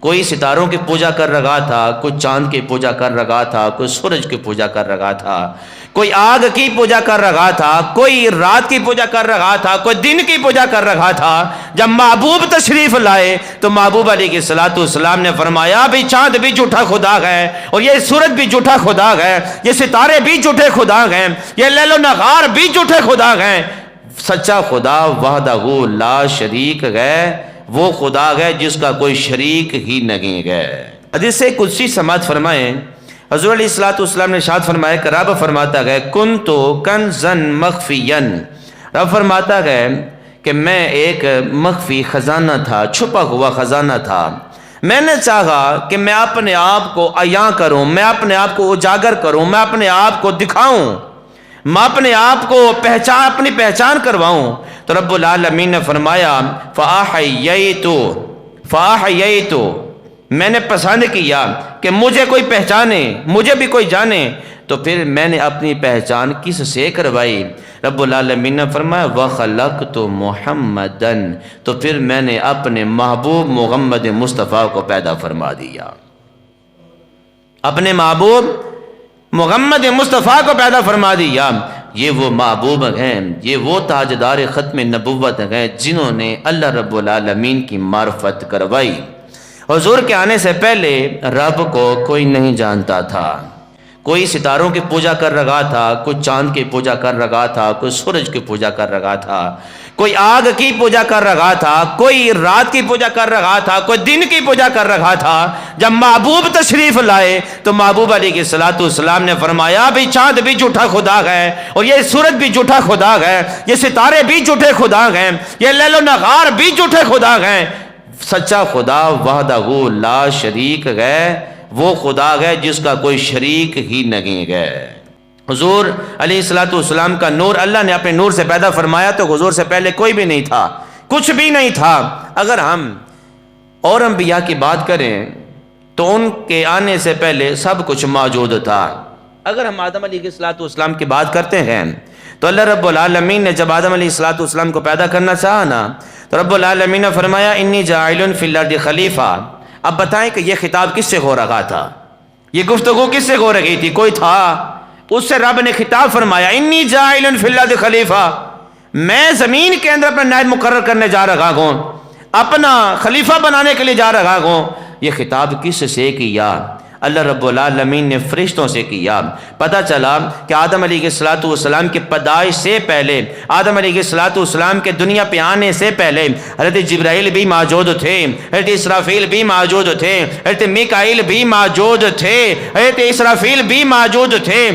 کوئی ستاروں کی پوجا کر رہا تھا، کوئی چاند کی پوجا کر رہا تھا، کوئی سورج کی پوجا کر رہا تھا، کوئی آگ کی پوجا کر رہا تھا، کوئی رات کی پوجا کر رہا تھا، کوئی دن کی پوجا کر رہا تھا۔ جب محبوب تشریف لائے تو محبوب علیہ السلام نے فرمایا بھی چاند بھی جھوٹا خدا ہے، اور یہ سورج بھی جھوٹا خدا ہے، یہ ستارے بھی جھوٹے خدا ہیں، یہ لیل و نہار بھی جھوٹے خدا ہیں۔ سچا خدا وحدہ لا شریک ہے، وہ خدا ہے جس کا کوئی شریک ہی نہیں ہے۔ حدیث قدسی سماعت فرمائیں، حضور علیہ السلام نے ارشاد فرمایا کہ رب فرماتا ہے کنتو کنزن مخفین، رب فرماتا ہے کہ میں ایک مخفی خزانہ تھا، چھپا ہوا خزانہ تھا۔ میں نے چاہا کہ میں اپنے آپ کو عیاں کروں، میں اپنے آپ کو اجاگر کروں، میں اپنے آپ کو دکھاؤں، میں اپنے آپ کو اپنی پہچان کرواؤں، تو رب العالمین نے فرمایا فَأَحْيَيْتُ، میں نے پسند کیا کہ مجھے کوئی پہچانے، مجھے بھی کوئی جانے، تو پھر میں نے اپنی پہچان کس سے کروائی؟ رب العالمین نے فرمایا وَخَلَقْتُ مُحَمَّدًا، تو پھر میں نے اپنے محبوب محمد مصطفیٰ کو پیدا فرما دیا، اپنے محبوب محمد مصطفیٰ کو پیدا فرما دیا۔ یہ وہ محبوب ہیں، یہ وہ تاجدار ختم نبوت ہیں جنہوں نے اللہ رب العالمین کی معرفت کروائی۔ حضور کے آنے سے پہلے رب کو کوئی نہیں جانتا تھا، کوئی ستاروں کی پوجا کر رہا تھا، کوئی چاند کی پوجا کر رہا تھا، کوئی سورج کی پوجا کر رہا تھا، کوئی آگ کی پوجا کر رہا تھا، کوئی رات کی پوجا کر رہا تھا، کوئی دن کی پوجا کر رہا تھا۔ جب محبوب تشریف لائے تو محبوب علیہ السلام نے فرمایا بھی چاند بھی جھوٹا خدا ہے، اور یہ سورج بھی جھوٹا خدا ہے، یہ ستارے بھی جھوٹے خدا ہیں، یہ لیل و نہار بھی جھوٹے خدا ہیں۔ سچا خدا وحدہ لا شریک ہے، وہ خدا ہے جس کا کوئی شریک ہی نہیں ہے۔ حضور علیہ السلام کا نور اللہ نے اپنے نور سے پیدا فرمایا، تو حضور سے پہلے کوئی بھی نہیں تھا، کچھ بھی نہیں تھا۔ اگر ہم اور انبیاء کی بات کریں تو ان کے آنے سے پہلے سب کچھ موجود تھا۔ اگر ہم آدم علیہ السلام کی بات کرتے ہیں تو اللہ رب العالمین نے جب آدم علیہ السلام کو پیدا کرنا چاہا نا، تو رب العالمین نے فرمایا انی جاعل فی الارض خلیفہ۔ اب بتائیں کہ یہ خطاب کس سے ہو رہا تھا، یہ گفتگو کس سے ہو رہی تھی؟ کوئی تھا، اس سے رب نے خطاب فرمایا انی جاعل فی الارض خلیفہ، میں زمین کے اندر اپنا نائب مقرر کرنے جا رہا ہوں، اپنا خلیفہ بنانے کے لیے جا رہا ہوں۔ یہ خطاب کس سے کیا؟ اللہ رب العالمین نے فرشتوں سے کیا۔ پتہ چلا کہ آدم علیہ السلام کی پیدائش سے پہلے، آدم علیہ السلام کے دنیا پہ آنے سے پہلے حضرت جبرائیل بھی موجود تھے، حضرت اسرافیل بھی موجود تھے، حضرت میکائیل بھی موجود تھے، حضرت اسرافیل بھی موجود تھے۔